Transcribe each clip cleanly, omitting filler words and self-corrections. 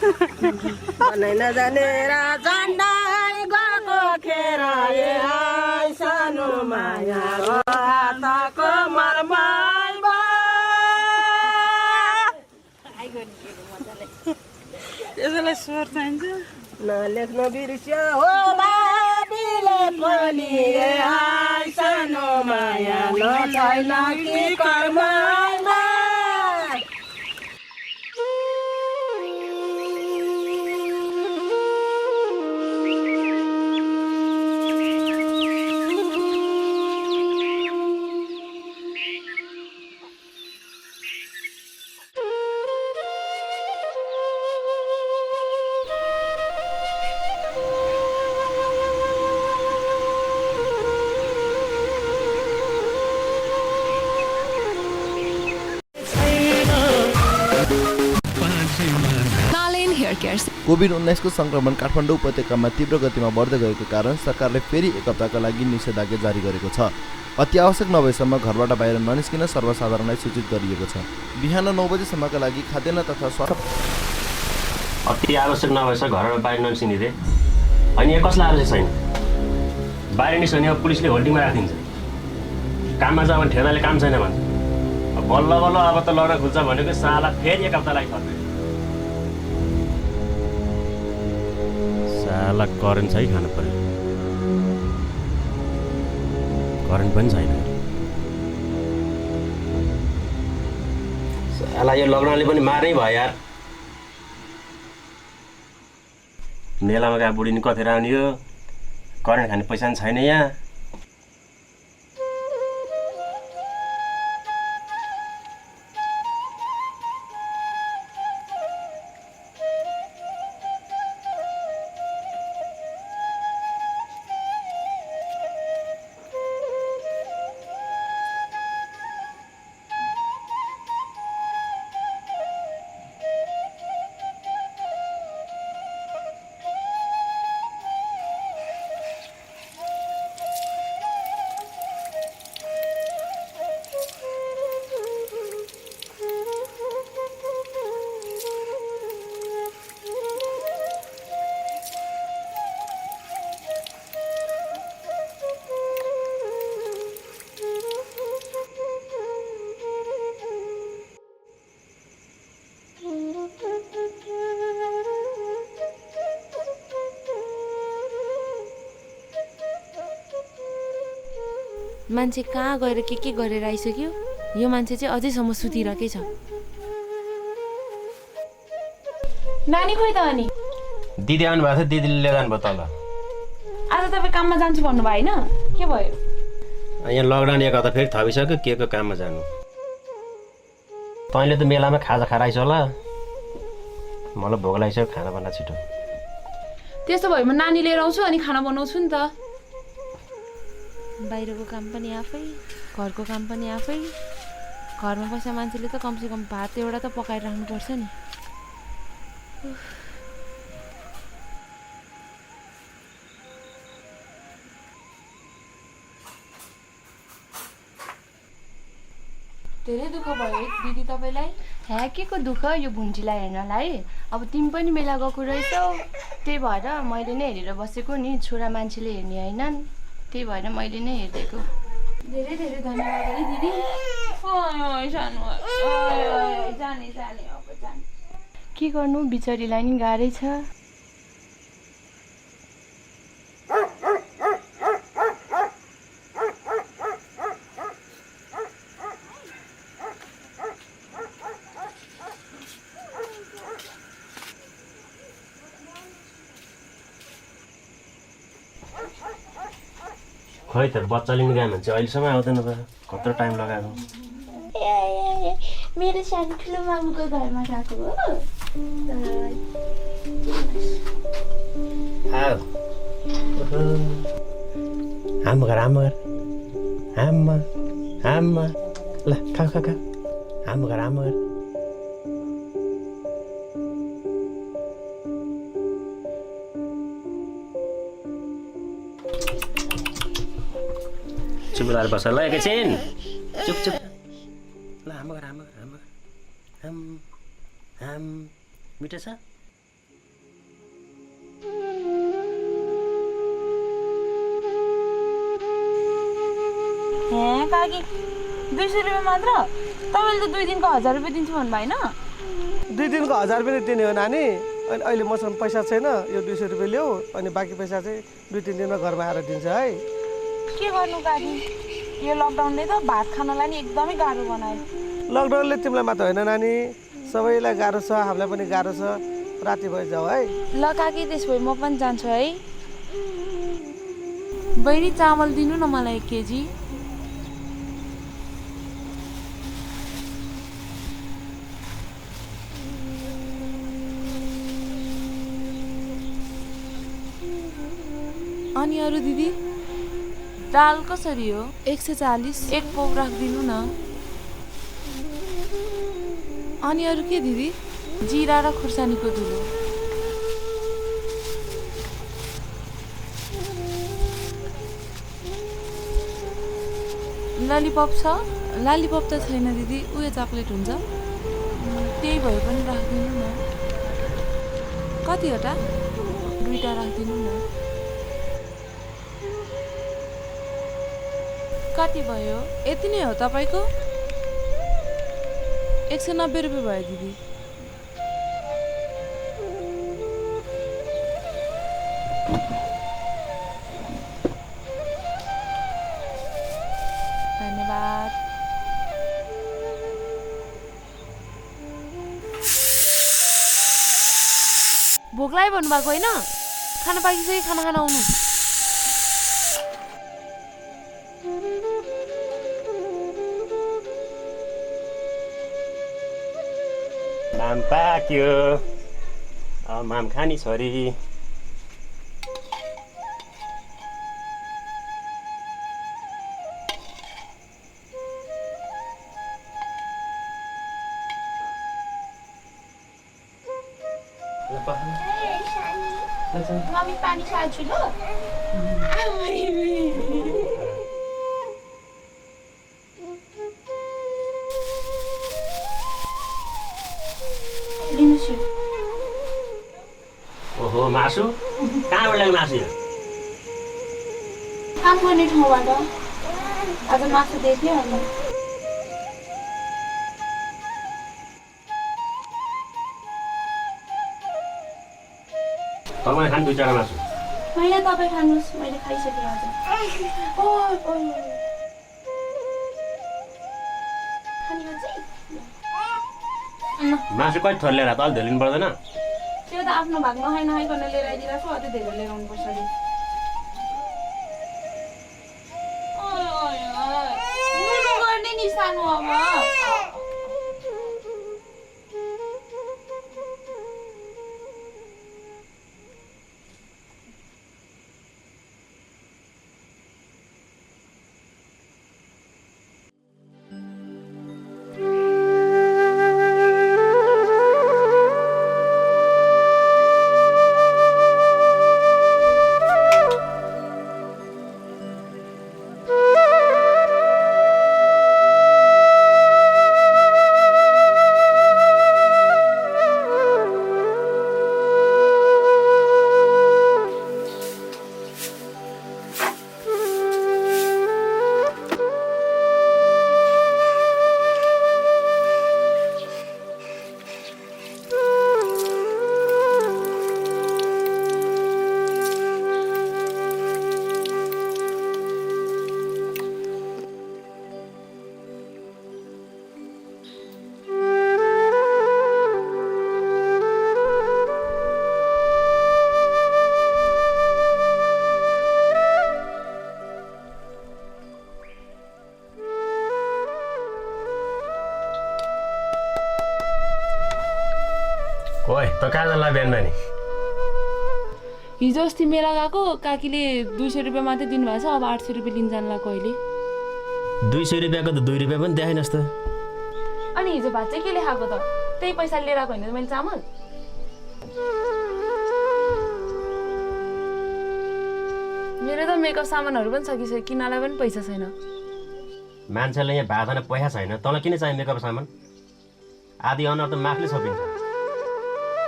बनै नजानेर झन्डाइ गएको खेर सानो माया हातको मरमाइ यसलाई स्वर चाहिन्छ नलेख्न बिर्स्यो हो बाबीले पनि सानो माया छैन कि कर्ममा कोभिड-19 को संक्रमण काठमाडौँ उपत्यकामा तीव्र गतिमा बढ्दै गएको कारण सरकारले फेरि एक हप्ताका लागि निषेधाज्ञा जारी गरेको छ। अति आवश्यक नभएसम्म घरबाट बाहिर ननिस्किन सर्वसाधारणलाई सूचित गरिएको छ। बिहान 9 बजेसम्मका लागि खाद्यान्न तथा स्वास्थ्य अति आवश्यक नभएसम्म घरबाट बाहिर ननिस्किने रे अनि यो कसलाई आवश्यक छैन बाहिर निस्कने पुलिसले होल्डिङमा राखिदिन्छ काममा जाऊ भने ठेलाले काम छैन भन्छ बल्ल बल्ल अब त लड्न खुल्छ भनेको साला फेरि एक हप्ता लागि थप्यो साला करेन्ट छै खानु पर्यो करेन्ट पनि छैन साला यो लकडाउनले पनि मार्नै भयो यार मेलामा गए बुढी नि कथेर आउने हो करेन्ट खाने पैसा पनि छैन यहाँ मान्छे कहाँ गएर के गरेर आइसक्यो यो मान्छे चाहिँ अझैसम्म सुतिरहेकै छ नानी खोइ त अनि दिदी आउनु भएको थियो दिदीले लिएर जानुभयो तल आज तपाईँ काममा जान्छु भन्नुभयो होइन के भयो यहाँ लकडाउन एक हप्ता फेरि थपिसक्यो के को काममा जानु तैँले त मेलामा खाजा खाएर आइस होला मलाई भोक लागिसक्यो खाना बना छिटो त्यस्तो भयो म नानी लिएर आउँछु अनि खाना बनाउँछु नि त बाहिरको काम पनि आफै घरको काम पनि आफै घरमा बसेर मान्छेले त कमसेकम भात एउटा त पकाएर राख्नुपर्छ नि धेरै दुःख भयो दिदी तपाईलाई हे के को दुःख यो भुन्टीलाई हेर्नलाई अब तिमी पनि मेला गएको रहेछौ त्यही भएर मैले नै हेरेर बसेको नि छोरा मान्छेले हेर्ने हैनन् त्यही भएर मैले नै हेर्देको धेरै धेरै धन्यवाद है दिदी ओइ सानो ओइ जाने जाने अब जाने के गर्नु बिचरीलाई नि गाह्रै छ खै त बच्चा लिनु गयो भने चाहिँ अहिलेसम्म आउँदैन त कत्रो टाइम लगाएको मेरो सानो ठुलो मामुको घरमा गएको हो आमा घर आमा घर आमा आमा ल खा खा खा आमा घर आमा घर चुप लाएर बस ल एकैछिन चुप चुप ल आमा घर आमा घर आमा घर आम आम मिठो छ हे काकी 200 रुपियाँ मात्र? तपाईँले त 2 दिनको 1000 रुपियाँ दिन्छु भन्नु भएन? 2 दिनको 1000 पनि दिने हो नानी। अनि अहिले मसँग पैसा छैन, यो 200 रुपियाँ ल्याऊ अनि बाँकी पैसा चाहिँ 2-3 दिनमा घरमा आएर दिन्छ है। के गर्नु काकी, यो लकडाउनले त भात खानलाई नि एकदमै गाह्रो बनायो। लकडाउनले तिमीलाई मात्र होइन नानी, सबैलाई गाह्रो छ, हामीलाई पनि गाह्रो छ। राति भए जाऊ है। ल काकी त्यसो भए म पनि जान्छु है। बहिनी चामल दिनु न मलाई 1 केजी। अनि अरू दिदी दाल कसरी हो? 140। 1 पाउ राखिदिनु न। अनि अरू के दिदी? जिरा र खुर्सानीको धुलो। ललिपप छ? ललिपप त छैन दिदी, उयो चक्लेट हुन्छ। त्यही भए पनि राखिदिनु न। कतिवटा? 2टा राखिदिनु न। कति भयो? यति नै हो तपाईँको? 190 रुपियाँ भयो दिदी। धन्यवाद। भोक लाग्यो भन्नुभएको होइन? खाना पाकिसक्यो, खाना खान आउनु। माम पाक्यो। माम खानी छोरी। मम्मी पानी खान्छु ल। लिनुहोस् यो। ओहो मासु कहाँबाट ल्याउने मासु यो? काम गर्ने ठाउँबाट आज मासु दिएको अनि तपाईँ खानु 2-4 मासु। होइन तपाईँ खानुहोस्, मैले खाइसकेँ आज। मासु कति थोर लिएर त अलि धेरै लिनु पर्दैन? त्यो त आफ्नो भाग नखाइ नखाइकन लिएर आइदिरहेको छु, अझै धेरै लिएर आउनुपर्छ अरे। नुनु गर्ने नि सानो अब। ओइ त कहाँ जान्ला बिहान बिहानी? हिजो अस्ति मेला गएको काकीले 200 रुपियाँ मात्रै दिनुभएको छ, अब 800 रुपियाँ लिन जान लाग्यो अहिले। 200 रुपियाँको त 2 रुपियाँ पनि देखाइनस् त। अनि हिजो भात चाहिँ केले खाएको त? त्यही पैसा लिएर आएको होइन त मैले चामल? मेरो त मेकअप सामानहरू पनि सकिसक्यो, किन्नलाई पनि पैसा छैन। मान्छेले यहाँ भात खान पैसा छैन, तँलाई किन चाहियो मेकअप सामान? आधी अनुहार त मास्कले छोपिन्छ।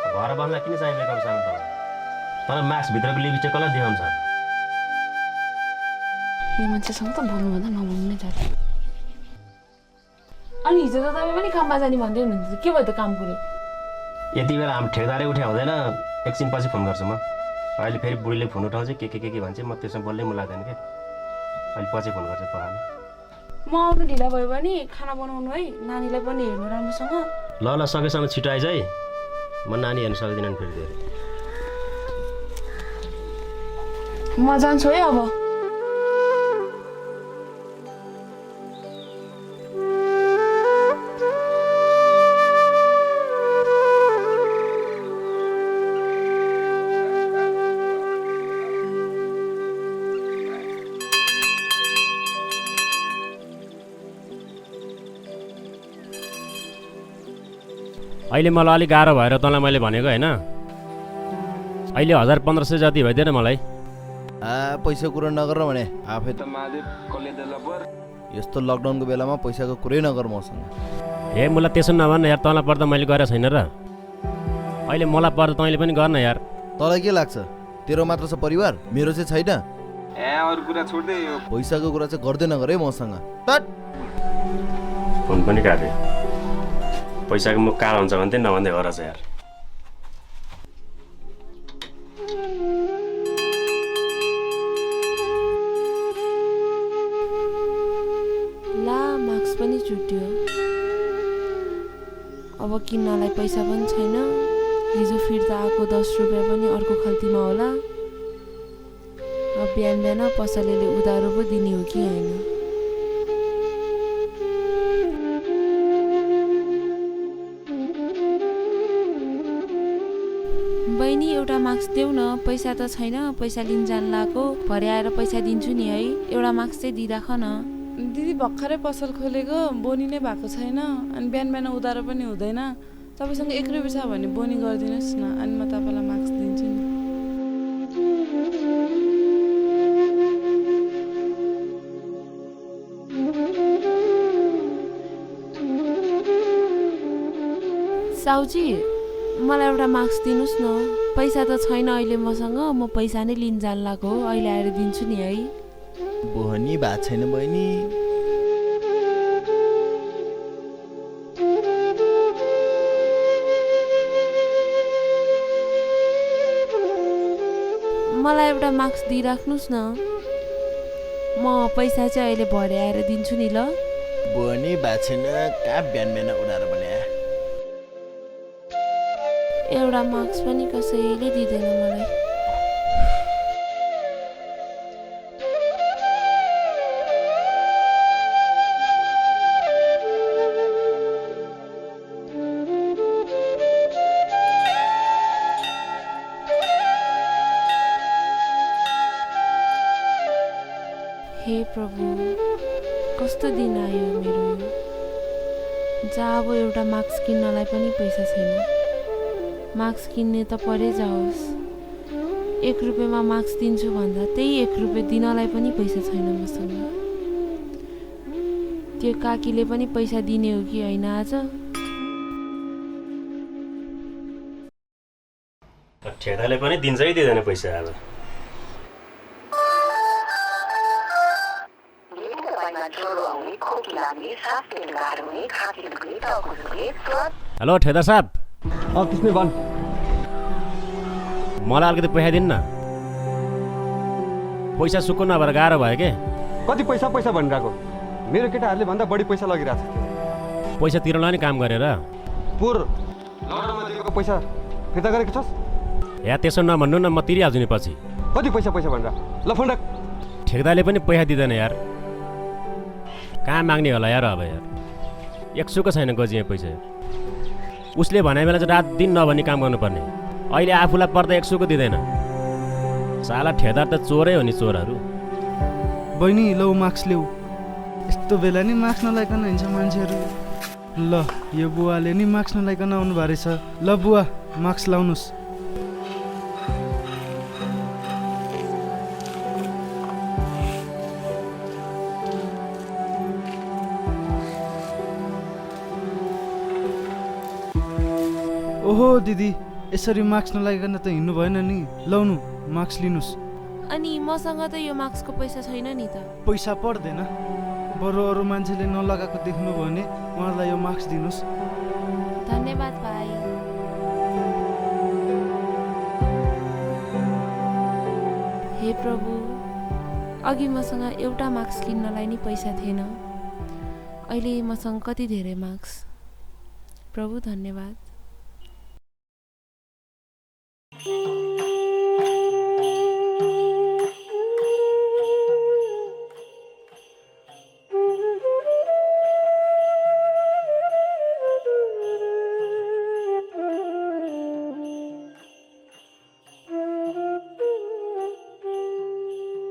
घर बस्नलाई किन चाहियो मेकअप सामान? तँलाई मास्क भित्रको लिपस्टिक कसलाई देखाउँछ? यो मान्छेसँग त बोल्नुभन्दा नबोल्नु नै जान्छ। अनि हिजो त तपाईँ पनि काममा जाने भन्दै हुनुहुन्थ्यो, के भयो त काम कुरो? यति बेला हाम्रो ठेकदारै उठ्या हुँदैन, एकछिन पछि फोन गर्छु म। अहिले फेरि बुढीले फोन उठाउँछ के भन्छ, म त्यसमा बोल्नै मन लाग्दैन क्या। अहिले पछि फोन गर्छु पहाडमा। म आउनु ढिला भयो भने खाना बनाउनु है, नानीलाई पनि हेर्नु राम्रोसँग। ल सकेसम्म छिटो आइज है, म नानी हेर्नु सक्दिनँ फेरि धेरै। म जान्छु है अब। अहिले मलाई अलिक गाह्रो भएर तँलाई मैले भनेको होइन, अहिले 1500 जति भइदिएन मलाई। पैसा कुरो नगर भने आफै त यस्तो लकडाउनको बेलामा पैसाको कुरै नगर मसँग। ए मलाई त्यसो नभन् यार, तँलाई पर्दा मैले गरेको छैन र। अहिले मलाई पर्दा तैँले पनि गर्न यार। तँलाई के लाग्छ तेरो मात्र छ परिवार, मेरो चाहिँ छैन? अरू कुरा छोड्दै यो पैसाको कुरा चाहिँ गर्दै नगर है मसँग। तट फोन पनि काटे। पैसाको मुख कालो हुन्छ भने नभन्दै गर छ यार। ला मार्क्स पनि छुट्यो, अब किन्नलाई पैसा पनि छैन। हिजो फिर्ता आएको 10 रुपियाँ पनि अर्को खल्तीमा होला। अब बिहान पसलेले उधारो पो दिने हो कि होइन? बहिनी एउटा मार्क्स देऊ न, पैसा त छैन, पैसा लिन जान लाएको, भरे आएर पैसा दिन्छु नि है, एउटा मार्क्स चाहिँ दिइराख न। दिदी भर्खरै पसल खोलेको, बोनी नै भएको छैन, अनि बिहान उधारो पनि हुँदैन। तपाईँसँग 1 रुपियाँ छ भने बोनी गरिदिनुहोस् न, अनि म तपाईँलाई मार्क्स दिन्छु नि। साउजी मलाई एउटा मार्क्स दिनुहोस् न, पैसा त छैन अहिले मसँग, म पैसा नै लिन जान लागेको हो, अहिले आएर दिन्छु नि है। बोहनी भएको छैन बहिनी। मलाई एउटा मार्क्स दिइराख्नुहोस् न, म पैसा चाहिँ अहिले भरे आएर दिन्छु नि ल। बोहनी भएको छैन, कहाँ बिहान उडाएर भने एउटा मार्क्स पनि कसैले दिँदैन मलाई। हे प्रभु, कस्तो दिन आयो मेरो यो। जहाँ अब एउटा मार्क्स किन्नलाई पनि पैसा छैन। मार्क्स किन्ने त परै जाओस्, 1 रुपियाँमा मार्क्स दिन्छु भन्दा त्यही 1 रुपियाँ दिनलाई पनि पैसा छैन मसँग। त्यो काकीले पनि पैसा दिने हो कि होइन आज? ठेकदारले पनि दिन्छ कि दिँदैन पैसा अब? हेलो ठेकदार साहब। किसने भन्? मलाई अलिकति पैसा दिनु न, पैसा सुक्नु नभएर गाह्रो भयो के। कति पैसा भनिरहेको? मेरो केटाहरूले भन्दा बढी पैसा लगिरहेको छ। पैसा तिर्नलाई नि काम गरेर पोहोर लकडाउनमा दिएको पैसा फिर्ता गरेको छस्? या त्यसो नभन्नु न, म तिरिहाल्छु नि पछि। कति पैसा भनिरह? ल फोन राख। ठेकदारले पनि पैसा दिँदैन यार, कहाँ माग्ने होला यार अब यार। 1 सुको छैन गोजिया पैसा। उसले भने बेला चाहिँ रात दिन नभनी काम गर्नुपर्ने, अहिले आफूलाई पर्दा 1 सुको दिँदैन। साला ठेकदार त चोरै हो नि चोरहरू। बहिनी लौ मार्क्स ल्याऊ, यस्तो बेला नि मार्क्स नलाइकन हिँड्छ मान्छेहरू। ल यो बुवाले नि मार्क्स नलाइकन आउनु भएको रहेछ। ल बुवा मार्क्स लाउनुहोस्। ओहो दिदी, यसरी मार्क्स नलाइकन त हिँड्नु भएन नि। लाउनु मार्क्स लिनुहोस्। अनि मसँग त यो मास्कको पैसा छैन नि त। पैसा पर्दैन, बरु अरू मान्छेले नलगाएको देख्नु भने उहाँलाई यो मास्क दिनुहोस्। धन्यवाद भाइ। हे प्रभु, अघि मसँग एउटा मास्क किन्नलाई नि पैसा थिएन, अहिले मसँग कति धेरै मास्क। प्रभु धन्यवाद।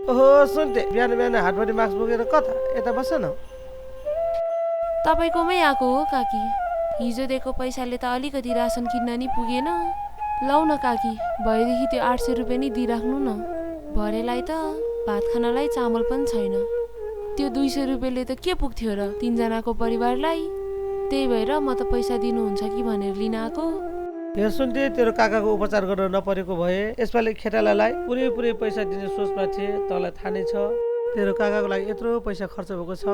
ओहो सुन्थे, बिहान बिहान हातभरि मास्क बोकेर कता? यता बस्छ न। तपाईँकोमै आएको हो काकी। हिजो दिएको पैसाले त अलिकति रासन किन्न नि पुगेन। लौ न काकी, भएदेखि त्यो 800 रुपियाँ नि दिइराख्नु न। भरेलाई त भात खानलाई चामल पनि छैन। त्यो 200 रुपियाँले त के पुग्थ्यो र 3 जनाको परिवारलाई? त्यही भएर म त पैसा दिनुहुन्छ कि भनेर लिन आएको। हेर सुन्थे, तेरो काकाको उपचार गर्न नपरेको भए यसपालि खेतालालाई पुरै पैसा दिने सोचमा थिए। तँलाई थाहा नै छ तेरो काकाको लागि यत्रो पैसा खर्च भएको छ।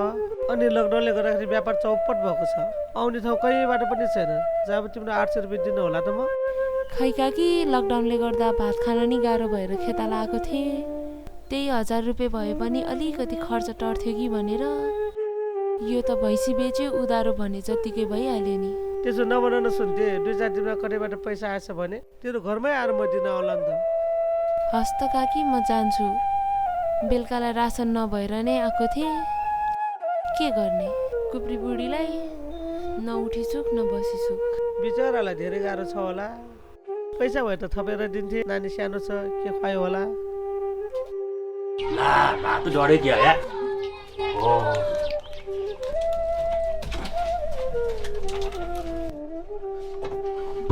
अनि लकडाउनले गर्दाखेरि व्यापार चौपट भएको छ। आउने ठाउँ कहीँबाट पनि छैन। जब तिम्रो 800 रुपियाँ दिनु होला त म। खै काकी, लकडाउनले गर्दा भात खान नि गाह्रो भएर खेताला आएको थिएँ। त्यही 1000 रुपियाँ भए पनि अलिकति खर्च टर्थ्यो कि भनेर। यो त भैँसी बेच्यो उधारो भने जतिकै भइहाल्यो नि। त्यसो नभन न सुन्थे, 2-4 दिनमा कतैबाट पैसा आएछ भने तेरो घरमै आएर म दिन आउला नि त। हस् त काकी, म जान्छु। बेलुकालाई रासन नभएर नै आएको थिएँ। के गर्ने, कुप्री बुढीलाई न उठी सुख न बसी सुख। बिचरालाई धेरै गाह्रो छ होला। पैसा भए त थपेर दिन्थे, नानी सानो छ, के खुवायो होला। ला भात डढे क्या यार।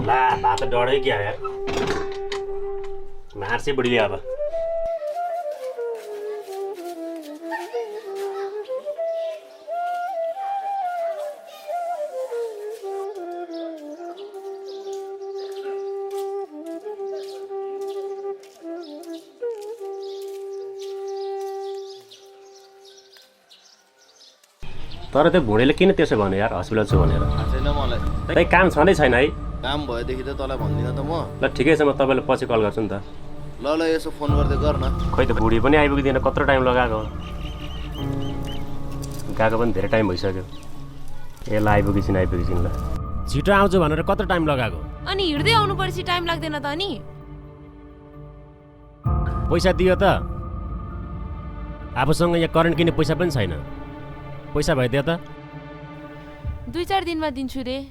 ला भात डढे क्या यार। मार्से बुढीले अब। तर त्यो भुँडीले किन त्यसो भन्यो यार, हस्पिटल छु भनेर? छैन मलाई। त्यही काम छँदै छैन है। काम भएदेखि त तँलाई भन्दिनँ त म। ल ठिकै छ, म तपाईँलाई पछि कल गर्छु नि त। ल यसो फोन गर्दै गर न। खोइ त बुढी पनि आइपुग्दैन, कत्रो टाइम लगाएको। गएको पनि धेरै टाइम भइसक्यो। ए ल आइपुगेछिन् ल। छिटो आउँछु भनेर कत्रो टाइम लगाएको। अनि हिँड्दै आउनु पर्छ, टाइम लाग्दैन त अनि? पैसा दियो त? आफूसँग यहाँ करेन्ट किन्ने पैसा पनि छैन। पैसा भइदियो त? 2-4 दिनमा दिन्छु रे।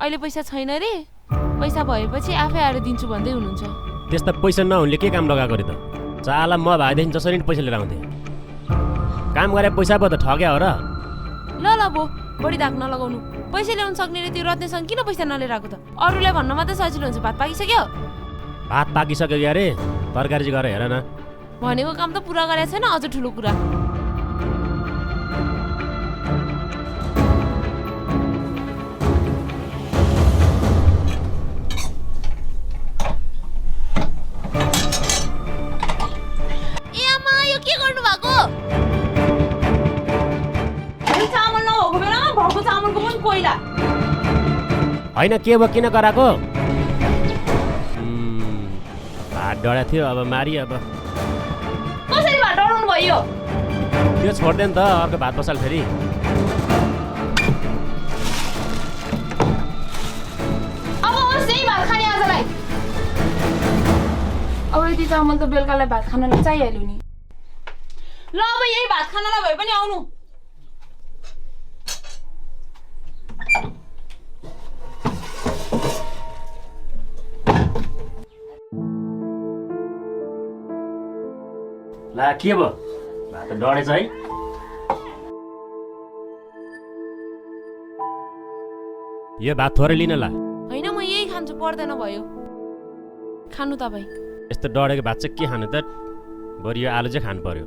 अहिले पैसा छैन रे। पैसा भएपछि आफै आएर दिन्छु भन्दै हुनुहुन्छ। त्यस्ता पैसा नहुनेले के काम लगाएको रे त? चाला म भएदेखि जसरी नि पैसा लिएर आउँथेँ। काम गरे पैसा पो त ठग्या हो र। ल बो, बढी धाक नलगाउनु। पैसा ल्याउनु सक्नेले त्यो रत्नेसँग किन पैसा नलिएर आएको त? अरूलाई भन्न मात्रै सजिलो हुन्छ। भात पाकिसक्यो? भात पाकिसक्यो यारे, तरकारी चाहिँ गरेर हेर न। भनेको काम त पुरा गरेको छैन, अझ ठुलो कुरा। होइन के भयो, किन कराएको? भात डढा थियो, अब मारी। अब कसरी भात डढाउनु भयो? त्यो छोड्दै नि त, अर्को भात पसल फेरि। अब होस् यही भात खाने आजलाई। अब यति चामल त बेलुकालाई भात खानलाई चाहिहाल्यो नि। ल अब यही भात खानलाई भए पनि आउनु। ला के भयो, भात त डढेछ है। यो भात थोरै लिन ला। होइन म यही खान्छु, पर्दैन भयो। खानु तपाईँ। यस्तो डढेको भात चाहिँ के खानु त? बरु यो आलु चाहिँ खानु पर्यो।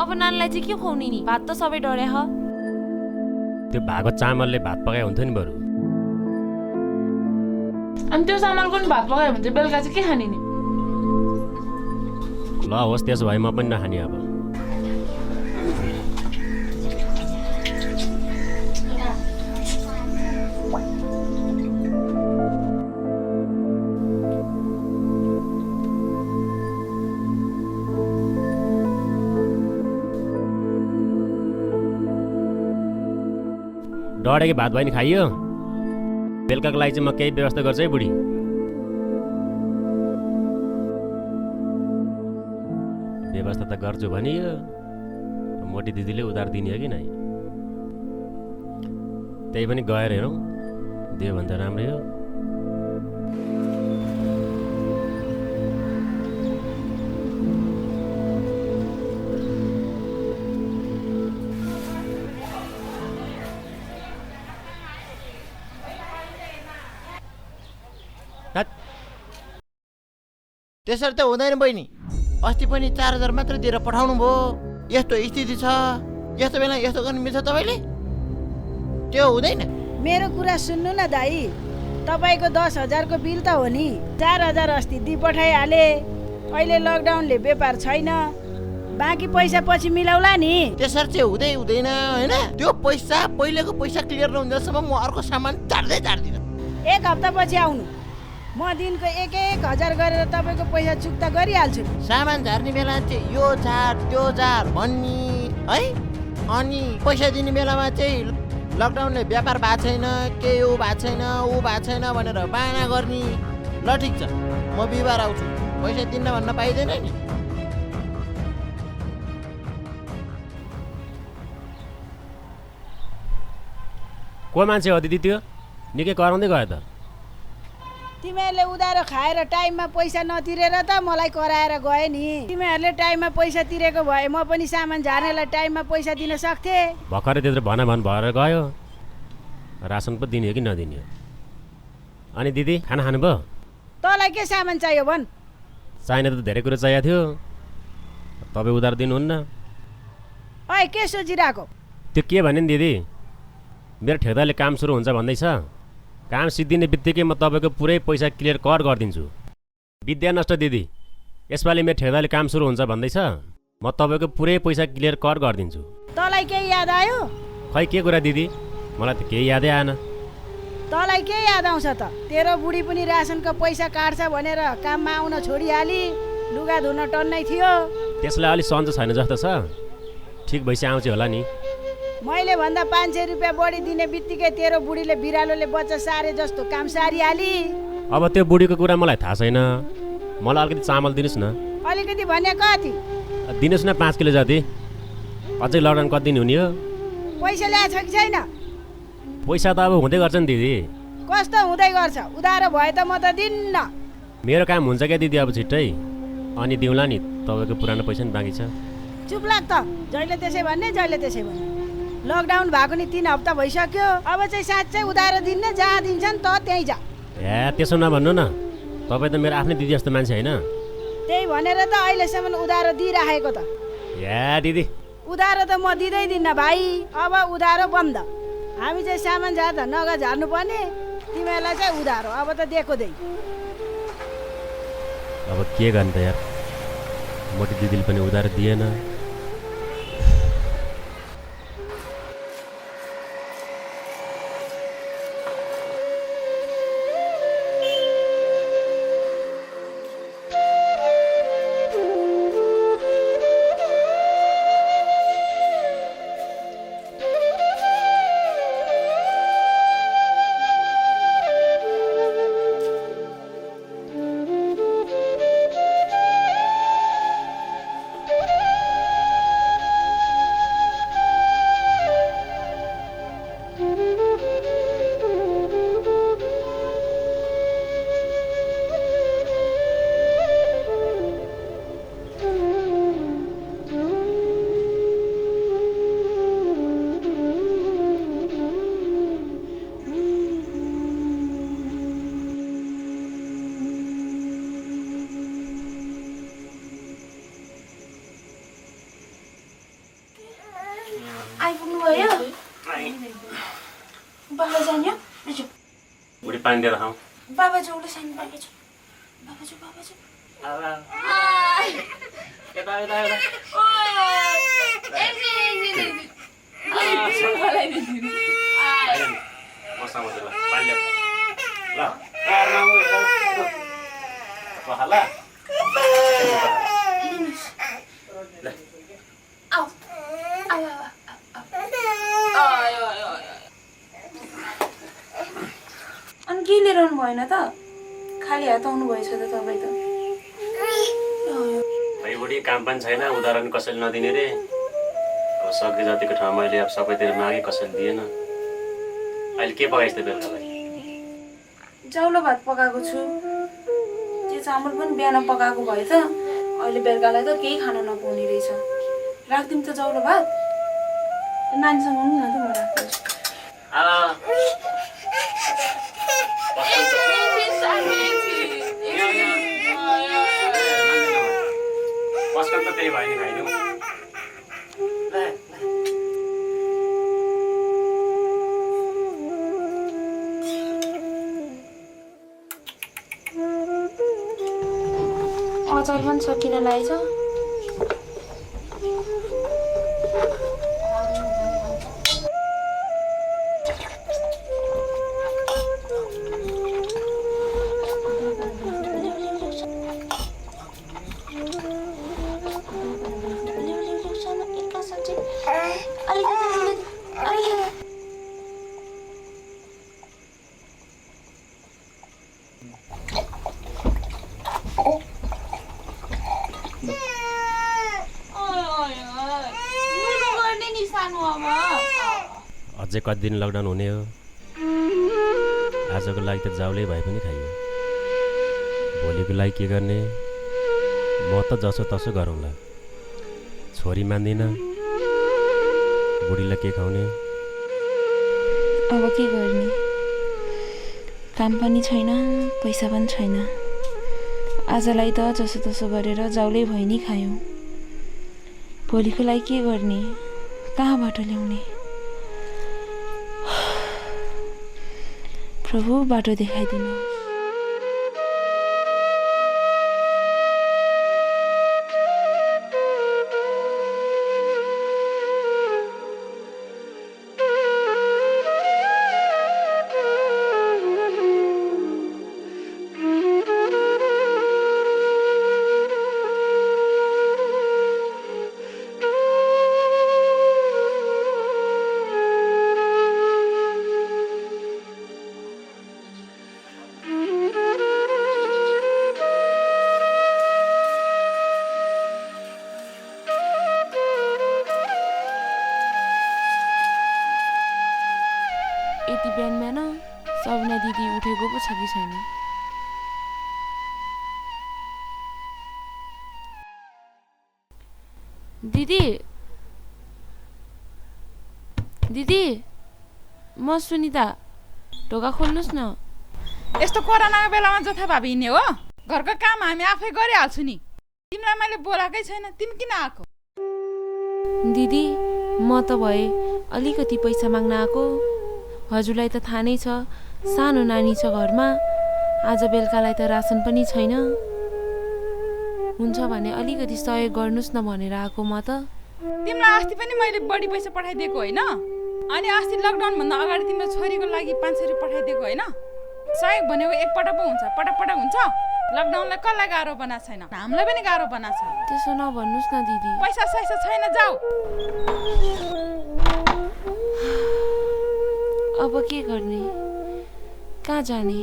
अब नानीलाई चाहिँ के खुवाउने नि? भात त सबै डरे ह। त्यो भएको चामलले भात पकाए हुन्थ्यो नि बरु। अनि त्यो चामलको नि भात पकायो भने चाहिँ बेलुका चाहिँ के खाने नि? ल होस् त्यसो भए म पनि नखाने अब। डढेको भात भयो नि खाइयो। बेलुकाको लागि चाहिँ म केही व्यवस्था गर्छु है बुढी। व्यवस्था त गर्छु भनियो, मोटी दिदीले उधार दिने हो कि नै? त्यही पनि गएर हेरौँ, दियो भने त राम्रै हो। त्यसरी त हुँदैन बहिनी। अस्ति पनि 4000 मात्र दिएर पठाउनु भयो। यस्तो स्थिति छ, यस्तो बेला यस्तो गर्नु मिल्छ तपाईँले? त्यो हुँदैन। मेरो कुरा सुन्नु न दाइ, तपाईँको 10,000 को बिल त हो नि। 4,000 अस्ति दि पठाइहाले। अहिले लकडाउनले व्यापार छैन, बाँकी पैसा पछि मिलाउला नि। त्यसरी चाहिँ हुँदैन होइन? त्यो पैसा पहिलेको पैसा क्लियर नहुन्जेलसम्म म अर्को सामान झार्दिनँ। एक हप्ता पछि आउनु, म दिनको 1,000 गरेर तपाईँको पैसा चुक्ता गरिहाल्छु। सामान झार्ने बेला चाहिँ यो झार त्यो झार भन्ने है, अनि पैसा दिने बेलामा चाहिँ लकडाउनले व्यापार भएको छैन, के यो भएको छैन ऊ भएको छैन भनेर बाहना गर्ने। ल ठिक छ, म बिहिबार आउँछु, पैसा दिन्न भन्न पाइँदैन नि। को मान्छे हो दिदी त्यो? निकै कराउँदै गयो त। तिमीहरूले उधारो खाएर टाइममा पैसा नतिरेर त मलाई कराएर गए नि। तिमीहरूले टाइममा पैसा तिरेको भए म पनि सामान झार्नेलाई टाइममा पैसा दिन सक्थे। भर्खरै त्यत्रो भन भएर गयो। रासन पो दिने हो कि नदिने हो? अनि दिदी खाना खानुभयो? तँलाई के सामान चाहियो भन्? चाहिने त धेरै कुरो चाहिएको थियो, तपाईँ उधार दिनुहुन्न। ओइ के सोचिरहेको? त्यो के भने नि दिदी, मेरो ठेकदारले काम सुरु हुन्छ भन्दैछ। काम सिद्धिने बित्तिकै म तपाईँको पुरै पैसा क्लियर कट गरिदिन्छु। विद्या नष्ट दिदी, यसपालि मेरो ठेकदारले काम सुरु हुन्छ भन्दैछ, म तपाईँको पुरै पैसा क्लियर कट गरिदिन्छु। तँलाई केही याद आयो? खै के कुरा दिदी, मलाई त केही यादै आएन। तँलाई के याद आउँछ त? तेरो बुढी पनि रासनको पैसा काट्छ भनेर काममा आउन छोडिहाली। लुगा धुन टन्नै थियो। त्यसलाई अलि सन्चो छैन जस्तो छ। ठिक भइसक्यो आउँछ होला नि। मैले भन्दा 500 रुपियाँ बढी दिने बित्तिकै तेरो बुढीले बिरालोले बच्चा सारे जस्तो काम सारिहाली। अब त्यो बुढीको कुरा मलाई थाहा छैन। मलाई अलिकति चामल दिनुहोस् न। अलिकति भने कति? दिनुहोस् न 5 किलो जति। अझै लकडाउन कति दिन हुने हो? पैसा ल्याएको छ कि छैन? पैसा त अब हुँदै गर्छ नि दिदी। कस्तो हुँदै गर्छ? उधारो भए त म त दिन्न। मेरो काम हुन्छ क्या दिदी अब छिट्टै, अनि दिउँला नि। तपाईँको पुरानो पैसा नि बाँकी छ। चुप लाग त, जहिले त्यसै भन्ने जहिले त्यसै भन्ने। लकडाउन भएको नि 3 हप्ता भइसक्यो। अब चाहिँ साँच्चै उधारो दिन्न, जहाँ दिन्छन् त त्यहीँ जा। ए त्यसो नभन्नु न, तपाईँ त मेरो आफ्नै दिदी जस्तो मान्छे होइन। त्यही भनेर त अहिलेसम्म उधारो दिइराखेको त। ए दिदी, उधारो त म दिँदिनँ भाइ। अब उधारो बन्द। हामी चाहिँ सामान झार्दा नगद झार्नु पर्ने, तिमीहरूलाई चाहिँ उधारो। अब त दिएको दे। अब के गर्ने त यार, मोटी दिदीले पनि उधारो दिएन। बाबा जान्यो बुझ्यो बुढी पानी दिएर खाऊ बाबा जो उले साइन बाबा जो अनि के लिएर आउनु भएन त खाली हात आउनु भएछ त तपाईँ त बुढी काम पनि छैन उदाहरण कसैले नदिने रे अब सक्ने जतिको ठाउँ मैले अब सबैतिर मागेँ कसैले दिएन अहिले के पकाइस् त बेलुकालाई चाउलो भात पकाएको छु त्यो चामल पनि बिहान पकाएको भए त अहिले बेलुकालाई त केही खान नपाउने रहेछ राखिदिउँ त चाउलो भात नानीसँग पनि न त म राख्दिन्छु पस्कन त त्यही भयो नि खाइदिउँ अचार पनि सकिन लागेछ अझै कति दिन लकडाउन हुने हो आजको लागि त जाउलै भए पनि खाइयो भोलिको लागि के गर्ने म त जसो तसो गरौँला छोरी मान्दिन बुढीलाई के खुवाउने अब के गर्ने काम पनि छैन पैसा पनि छैन आजलाई त जसो तसो गरेर जाउलै भइ नि खायौँ भोलिको लागि के गर्ने कहाँबाट ल्याउने प्रभु बाटो देखाइदिनु यति बिहान बिहान सबिना दिदी उठेको पो छ कि छैन दिदी दिदी म सुनिता ढोका खोल्नुहोस् न यस्तो कोरोनाको बेलामा जोथा भाबी हिँड्ने हो घरको काम हामी आफै गरिहाल्छु नि तिमीलाई मैले बोलाएकै छैन तिमी किन आएको दिदी म त भए अलिकति पैसा माग्न आएको हजुरलाई त थाहा नै छ सानो नानी छ घरमा आज बेलुकालाई त रासन पनि छैन हुन्छ भने अलिकति सहयोग गर्नुहोस् न भनेर आएको म त तिमीलाई अस्ति पनि मैले बढी पैसा पठाइदिएको होइन अनि अस्ति लकडाउन भन्दा अगाडि तिम्रो छोरीको लागि 500 रुपियाँ पठाइदिएको होइन सहयोग भनेको एकपटक पो हुन्छ पटक हुन्छ लकडाउनलाई कसलाई गाह्रो बनाएको छैन हामीलाई पनि गाह्रो बनाएको छ त्यसो नभन्नुहोस् न दिदी पैसा छैन जाऊ अब के गर्ने कहाँ जाने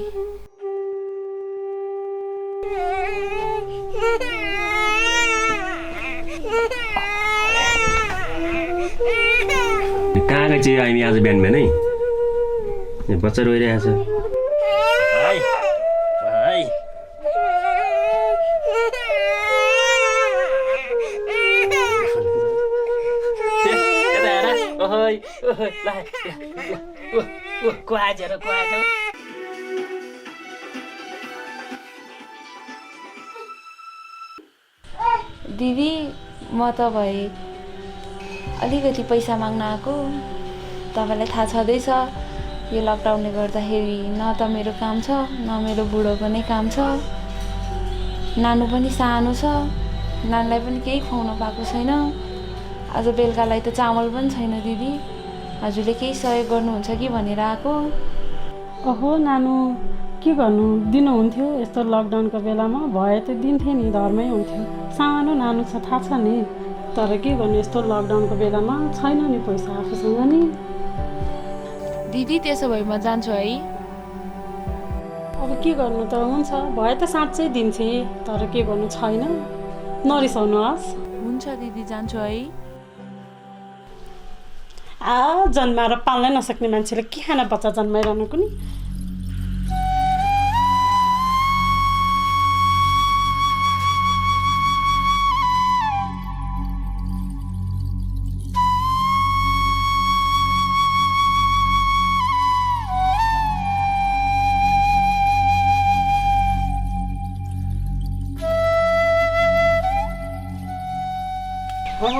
कहाँ गएछ हामी आज बिहान बिहानै बच्चा रोइरहेछ दिदी म त भए अलिकति पैसा माग्न आएको तपाईँलाई थाहा छँदैछ यो लकडाउनले गर्दाखेरि न त मेरो काम छ न मेरो बुढोको नै काम छ। नानु पनि सानो छ, नानीलाई पनि केही खुवाउन पाएको छैन। आज बेलुकालाई त चामल पनि छैन दिदी, हजुरले केही सहयोग गर्नुहुन्छ कि भनेर आएको। ओहो नानु, के गर्नु, दिनुहुन्थ्यो यस्तो लकडाउनको बेलामा, भए त दिन्थेँ नि, धर्मै हुन्थ्यो। सानो नानु छ थाहा छ नि, तर के गर्नु यस्तो लकडाउनको बेलामा छैन नि पैसा आफूसँग नि। दिदी त्यसो भए म जान्छु है। अब के गर्नु त, हुन्छ भए त साँच्चै दिन्थे, तर के गर्नु छैन, नरिसाउनुहोस्। हुन्छ दिदी, जान्छु है। जन्माएर पाल्नै नसक्ने मान्छेले के खाना बच्चा जन्माइरहनुको नि।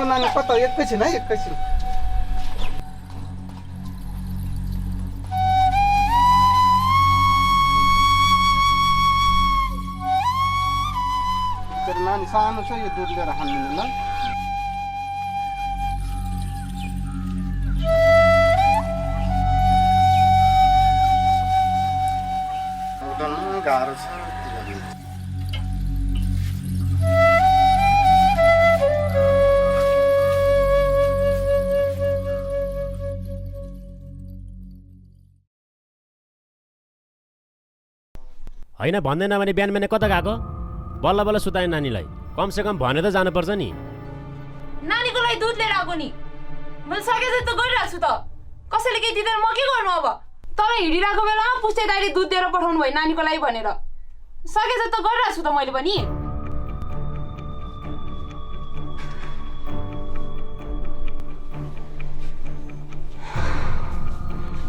नानी कता, एकैछिन है, एकैछिन। नानी सानो छ, यो दुध लिएर खानु ल। गाह्रो छ। होइन भन्दैन भने बिहान बिहान कता गएको? बल्ल बल्ल सुताए नानीलाई, कमसेकम भने त जानुपर्छ नि। नानीको लागि दुध लिएर आएको नि, मैले सके जति त गरिरहेको छु त। कसैले केही दिँदैन म के गर्नु अब? तर हिँडिरहेको बेलामा पुस्ते दाइले दुध दिएर पठाउनु भयो नानीको लागि भनेर, सके जति त गरिरहेको छु त मैले पनि।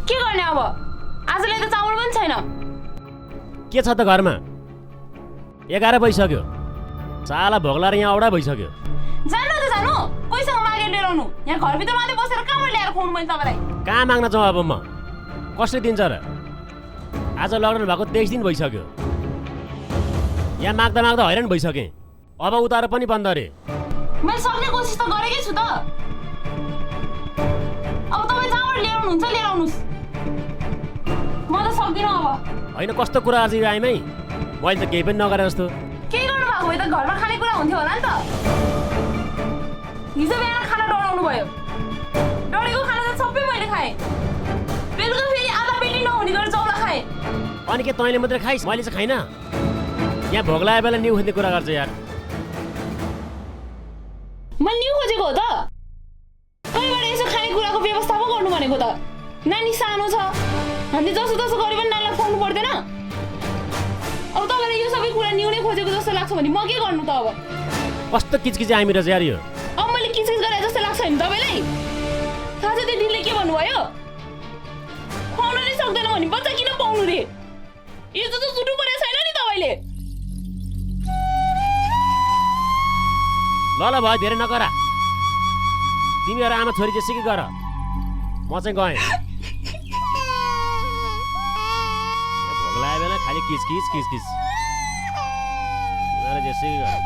के गर्ने अब? आजलाई त चामल पनि छैन। के छ त घरमा? 11 भइसक्यो, साला भोग्ला यहाँ औडा भइसक्यो। जानु त जानु, कोहीसँग मागेर लिएर आउनु। यहाँ घरभित्र मात्रै बसेर कहाँबाट ल्याएर खुवाउनु मैले तपाईँलाई? कहाँ माग्न जाउँ अब म? कसले दिन्छ र? आज लकडाउन भएको 23 दिन भइसक्यो, यहाँ माग्दा माग्दा हैरान भइसकेँ। अब उतारो पनि बन्द अरे। मैले सक्ने कोसिस त गरेकै छु त। अब तपाईँ जहाँबाट लिएर आउनुहुन्छ लिएर आउनुहोस्, म त सक्दिनँ अब। होइन कस्तो कुरा आज यो आइमै, मैले त केही पनि नगरे जस्तो। केही गर्नु भएको भए त घरमा खानेकुरा हुन्थ्यो होला नि त। हिजो बिहान खाना डढाउनु भयो, डढेको खाना त सबै मैले खाएँ। बेलुका फेरि आधा पेटी नहुने गरेर चौला खाएँ। अनि के तैँले मात्रै खाइस्, मैले चाहिँ खाइनँ? यहाँ भोग लागेको बेला न्यु खोज्ने कुरा गर्छ यार। मैले न्यु खोजेको हो त, कहीँबाट यसो खानेकुराको व्यवस्था पो गर्नु भनेको त। नानी सानो छ, हामीले जसो तसो गरे पनि नानीलाई खुवाउनु पर्दैन। अब तपाईँले यो सबै कुरा न्यु नै खोजेको जस्तो लाग्छ भने म के गर्नु त अब? कस्तो किचकिच आइमिरहेछ यार यो। अब मैले किचकिच गरे जस्तो लाग्छ नि तपाईँलाई? थाहा छ त्यो दिदीले के भन्नुभयो? खुवाउन नै सक्दैन भने बच्चा किन पाउनु रे? यो त सुटु परेको छैन नि तपाईँले। ल ल भयो, धेरै नगर। तिमीहरू आमा छोरी जेसुकै गर, म चाहिँ गएँ। भोग लागेको बेला खालि किचकिच किचकिच, तिमीहरू जेसुकै गर।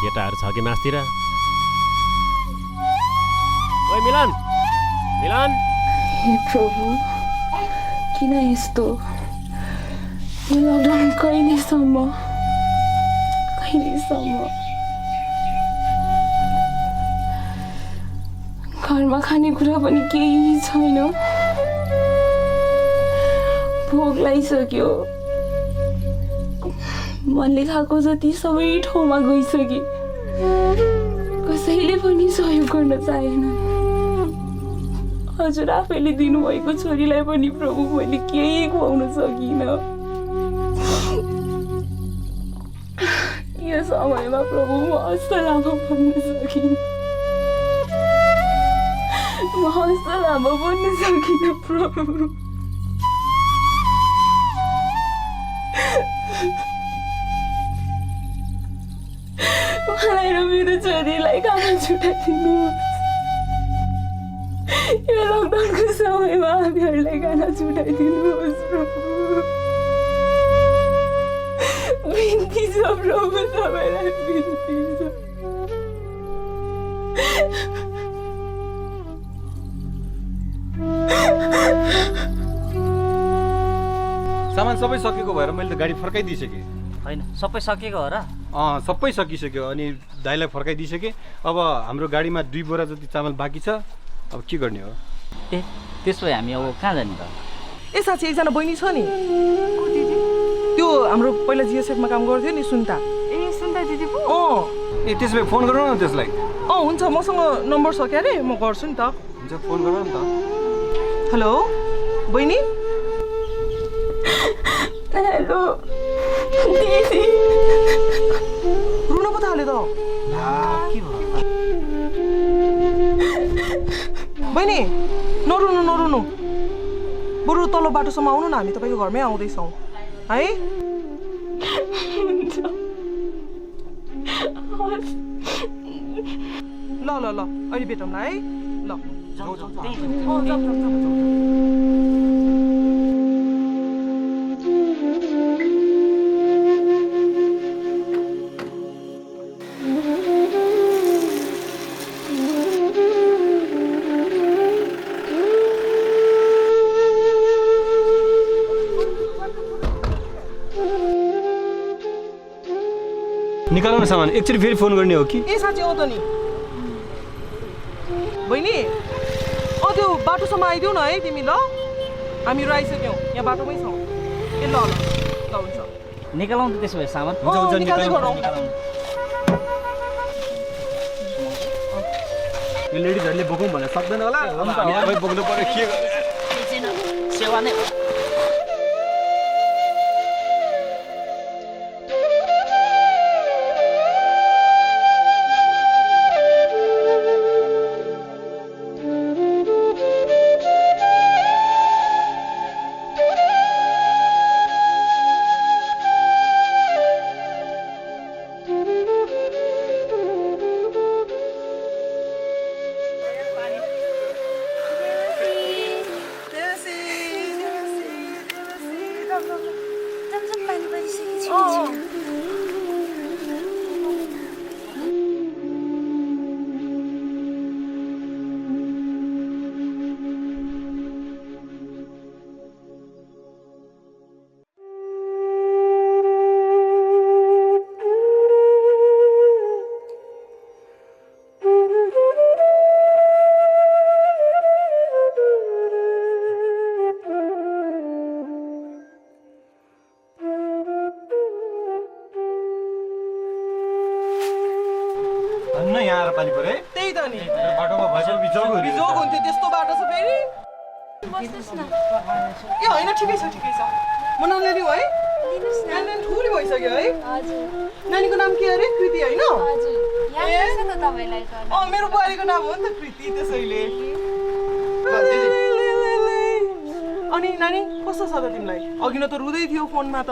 केटाहरू छ कि मासतिर? ओइ मिलन, मिलन। हे प्रभु, किन यस्तो? यो लकडाउन कहिलेसम्म? घरमा खानेकुरा पनि केही छैन, भोक लागिसक्यो। मनले खाएको जति सबै ठाउँमा गइसके, कसैले पनि सहयोग गर्न चाहेन। हजुर आफैले दिनुभएको छोरीलाई पनि प्रभु मैले केही खुवाउन सकिनँ। यो समयमा प्रभु म हस्त लामो बन्न सकिनँ, प्रभु। मलाई र मेरो छोरीलाई खाना छुट्याइदिनुहोस्। यो लकडाउनको समयमा हामीहरूलाई खाना छुट्याइदिनुहोस् प्रभु। बिन्ती छ प्रभु, सबैलाई बिन्ती छ। सामान सबै सकेको भएर मैले त गाडी फर्काइदिइसकेँ। होइन सबै सकेको हो र? सबै सकिसक्यो। अनि दाइलाई फर्काइदिइसकेँ। अब हाम्रो गाडीमा 2 बोरा जति चामल बाँकी छ। अब के गर्ने हो? ए त्यसो भए हामी अब कहाँ जाने त? ए साँच्ची एकजना बहिनी छ नि, त्यो हाम्रो पहिला जिएसएफमा काम गर्थ्यो नि, सुन्ता। ए सुन्ता दिदी पो? ए त्यसो भए फोन गरौँ न त्यसलाई। हुन्छ, मसँग नम्बर छ क्या अरे, म गर्छु नि त। हुन्छ, फोन गरौँ न त। हेलो बहिनी। हेलो दिदी। रुन पो थाल्यो त। के भयो? बहिनी नरुनु नरुनु, बरु तल्लो बाटोसम्म आउनु न, हामी तपाईँको घरमै आउँदैछौँ है। ल ल ल अहिले भेटौँला है। ल निकालौँ न सामान। एकचोटि फेरि फोन गर्ने हो कि? ए साँच्ची आउँछ नि बहिनी। त्यो बाटोसम्म आइदेऊ न है तिमी। ल हामीहरू आइसक्यौँ, यहाँ बाटोमै छौँ। ए ल ल ल हुन्छ। निकालौँ त त्यसो भए सामान। निकाल्दै गरौँ। यो लेडिजहरूले बोकौँ भनेर सक्दैन होला। हामी आफै बोक्नु पर्यो। के सेवा नै हो। त्यही त नि, बाटोमा भएछ बिजोग हुन्थ्यो। त्यस्तो बाटो छ फेरि। ए होइन ठिकै छ ठिकै छ। म नानीलाई दिउँ है? नानी ठुलो भइसक्यो है। नानीको नाम के अरे? कृति होइन? मेरो बुहारीको नाम हो नि त कृति, त्यसैले। अनि नानी कस्तो छ त तिमीलाई? अघि न त रुँदै थियो फोनमा त।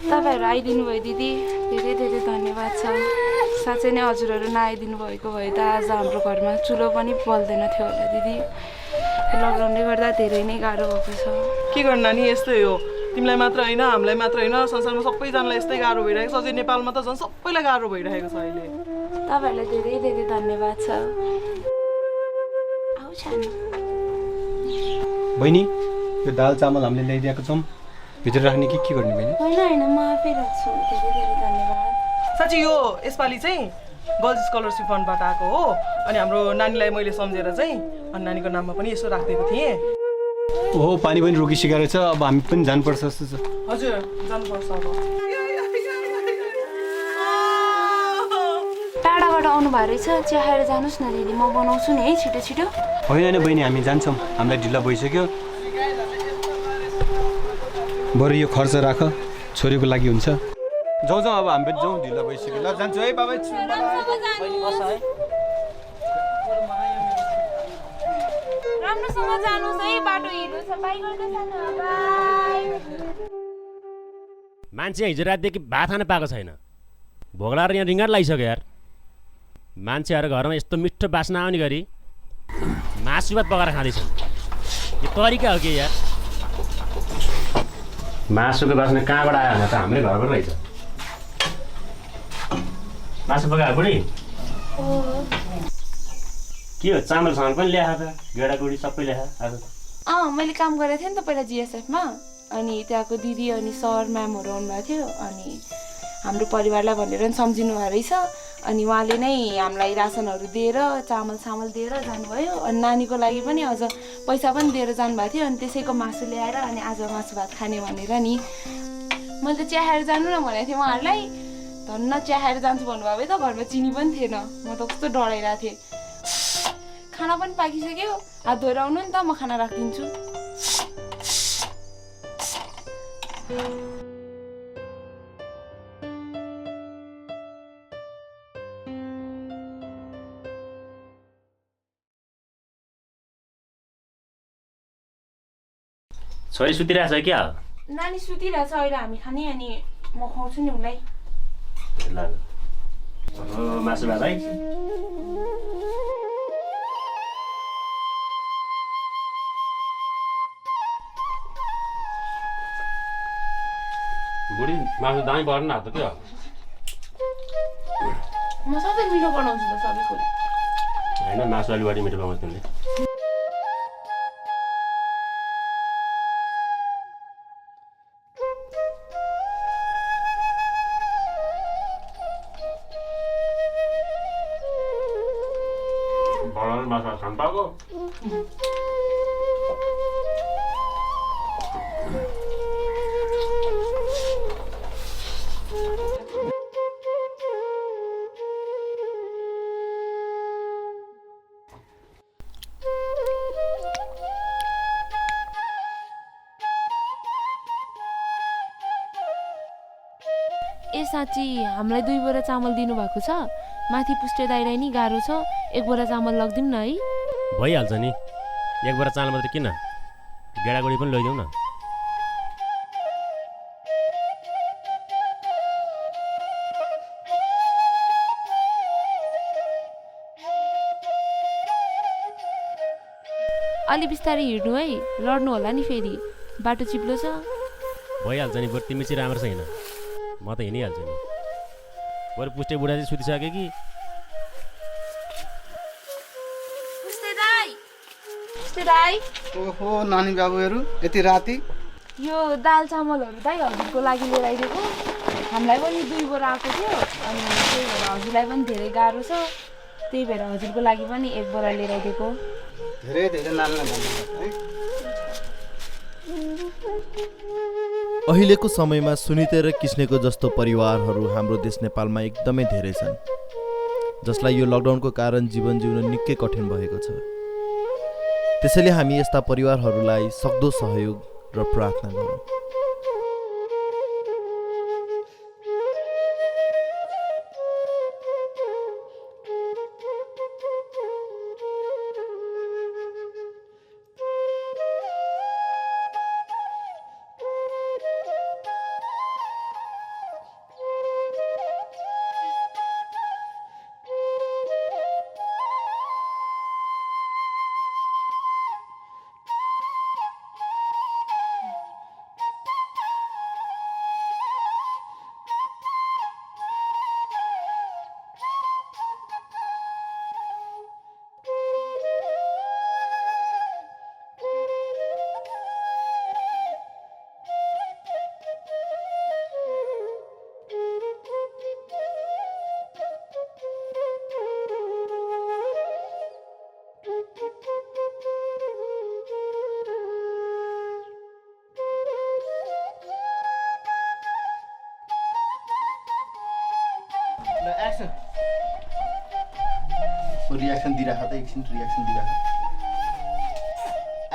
तपाईँहरू आइदिनु भयो दिदी, धेरै धेरै धन्यवाद छ। साँच्चै नै हजुरहरू नआइदिनु भएको भए त आज हाम्रो घरमा चुलो पनि बल्दैन थियो होला दिदी। लकडाउनले गर्दा धेरै नै गाह्रो भएको छ। के गर्नु नानी, यस्तै हो। तिमीलाई मात्र होइन, हामीलाई मात्र होइन, संसारमा सबैजनालाई यस्तै गाह्रो भइरहेको छ। अझै नेपालमा त झन् सबैलाई गाह्रो भइरहेको छ अहिले। तपाईँहरूलाई धेरै धेरै धन्यवाद छ। बहिनी, यो दाल चामल हामीले ल्याइदिएको छौँ, भित्र राख्ने कि के गर्ने बहिनी? होइन म आफै राख्छु। धेरै धेरै धन्यवाद। साँच्ची यो यसपालि चाहिँ गर्ल्स स्कलरसिप फन्डबाट आएको हो। अनि हाम्रो नानीलाई मैले सम्झेर चाहिँ अनि नानीको नाममा पनि यसो राखिदिएको थिएँ। ओहो, पानी पनि रोकिसकेको रहेछ। अब हामी पनि जानुपर्छ जस्तो छ। हजुर जानुपर्छ। अब टाढाबाट आउनु भएको रहेछ, चिया खाएर जानुहोस् न दिदी, म बनाउँछु नि है छिटो छिटो। होइन बहिनी, हामी जान्छौँ, हामीलाई ढिला भइसक्यो। बरु यो खर्च राख, छोरीको लागि हुन्छ। जाउँ अब हामी पनि जाउँ, ढिला भइसक्यो। ल जान्छु है बाबा। राम्रोसँग जानुहोस् है, बाटो हिँड्नु छ। बाई गर्दै जानु। बाई। मान्छे हिजो रातदेखि भात खान पाएको छैन। भोक लागेर यहाँ रिङ्गाट लागिसक्यो यार। मान्छेहरू घरमा यस्तो मिठो बास्ना आउने गरी मासु भात पकाएर खाँदैछन्। यो तरिका हो कि यार? मासुको बास्ना कहाँबाट आयो भने त हाम्रै घरबाट रहेछ। मासु पकायो बुढी? के हो चामल सामल पनि ल्याएको त? गेडागुडी सबै ल्याएको आज त? मैले काम गरेको थिएँ नि त पहिला जिएसएफमा। अनि त्यहाँको दिदी अनि सर म्यामहरू आउनुभएको थियो। अनि हाम्रो परिवारलाई भनेर नि सम्झिनु भएको रहेछ। अनि उहाँले नै हामीलाई रासनहरू दिएर चामल सामल दिएर जानुभयो। अनि नानीको लागि पनि अझ पैसा पनि दिएर जानुभएको थियो। अनि त्यसैको मासु ल्याएर अनि आज मासु भात खाने भनेर नि मैले त चिया खाएर जानु न भनेको थिएँ उहाँहरूलाई। धन्न चिया खाएर जान्छु भन्नुभयो भए त घरमा चिनी पनि थिएन। म त कस्तो डराइरहेको थिएँ। खाना पनि पाकिसक्यो, हात धोएर आउनु नि त, म खाना राखिदिन्छु। छोरी सुतिरहेछ क्या? नानी सुतिरहेछ अहिले, हामी खाने। अनि म खुवाउँछु नि उसलाई। ल मासु भात है। बुढी मासु दामी पर्न त क्या? म सधैँ मिठो बनाउँछु त सबै कुरा। होइन मासु अलि बढी मिठो बनाउँछु तिमीले। मासु खान पाएको? ए साँच्ची हामीलाई 2 बोरा चामल दिनुभएको छ। माथि पुष्टे दाइलाई नि गाह्रो छ, 1 बोरा चामल लगिदिउँ न है? भइहाल्छ नि। 1 बोरा चामल मात्रै किन, गेडागुडी पनि लैदिउँ न। अलि बिस्तारै हिँड्नु है, लड्नु होला नि फेरि, बाटो चिप्लो छ। भइहाल्छ नि, बरु तिमी चाहिँ राम्रो छैन, म त हिँडिहाल्छु नि। बरु पुष्टे बुढा चाहिँ सुतिसक्यो कि? पुष्टे दाइ। ओहो नानी बाबुहरू यति राति? यो दाल चामलहरू दाइ हजुरको लागि लिएर आइदिएको। हामीलाई पनि 2 बोरा आएको थियो। अनि त्यही भएर हजुरलाई पनि धेरै गाह्रो छ, त्यही भएर हजुरको लागि पनि 1 बोरा लिएर आइदिएको। धेरै धेरै नानीलाई धन्यवाद है। अहिलेको समयमा सुनिते र किस्नेको जस्तो परिवारहरू हाम्रो देश नेपालमा एकदमै धेरै छन्, जसलाई यो लकडाउनको कारण जीवन जिउन निकै कठिन भएको छ। त्यसैले हामी यस्ता परिवारहरूलाई सक्दो सहयोग र प्रार्थना गरौँ। रिएक्सन दिइराख त, एकछिन रिएक्सन दिइराख।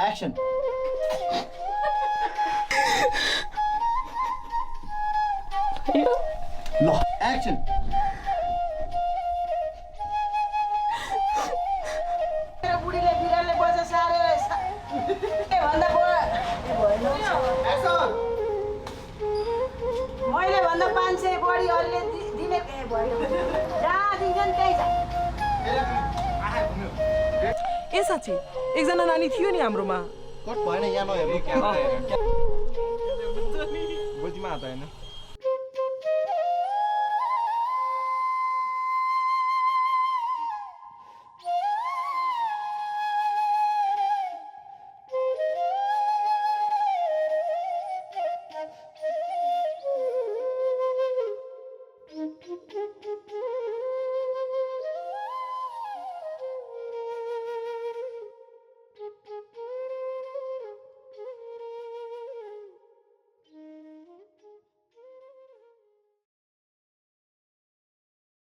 एक्सन। ल एक्सन। बुढीले बिराले बजा सारे भन्दा भयो जहाँ दिन्छन् त्यही छ। ए साँच्ची एकजना नानी थियो नि हाम्रोमा कट भएन यहाँ नहेर्नु क्या बोल्तीमा हात होइन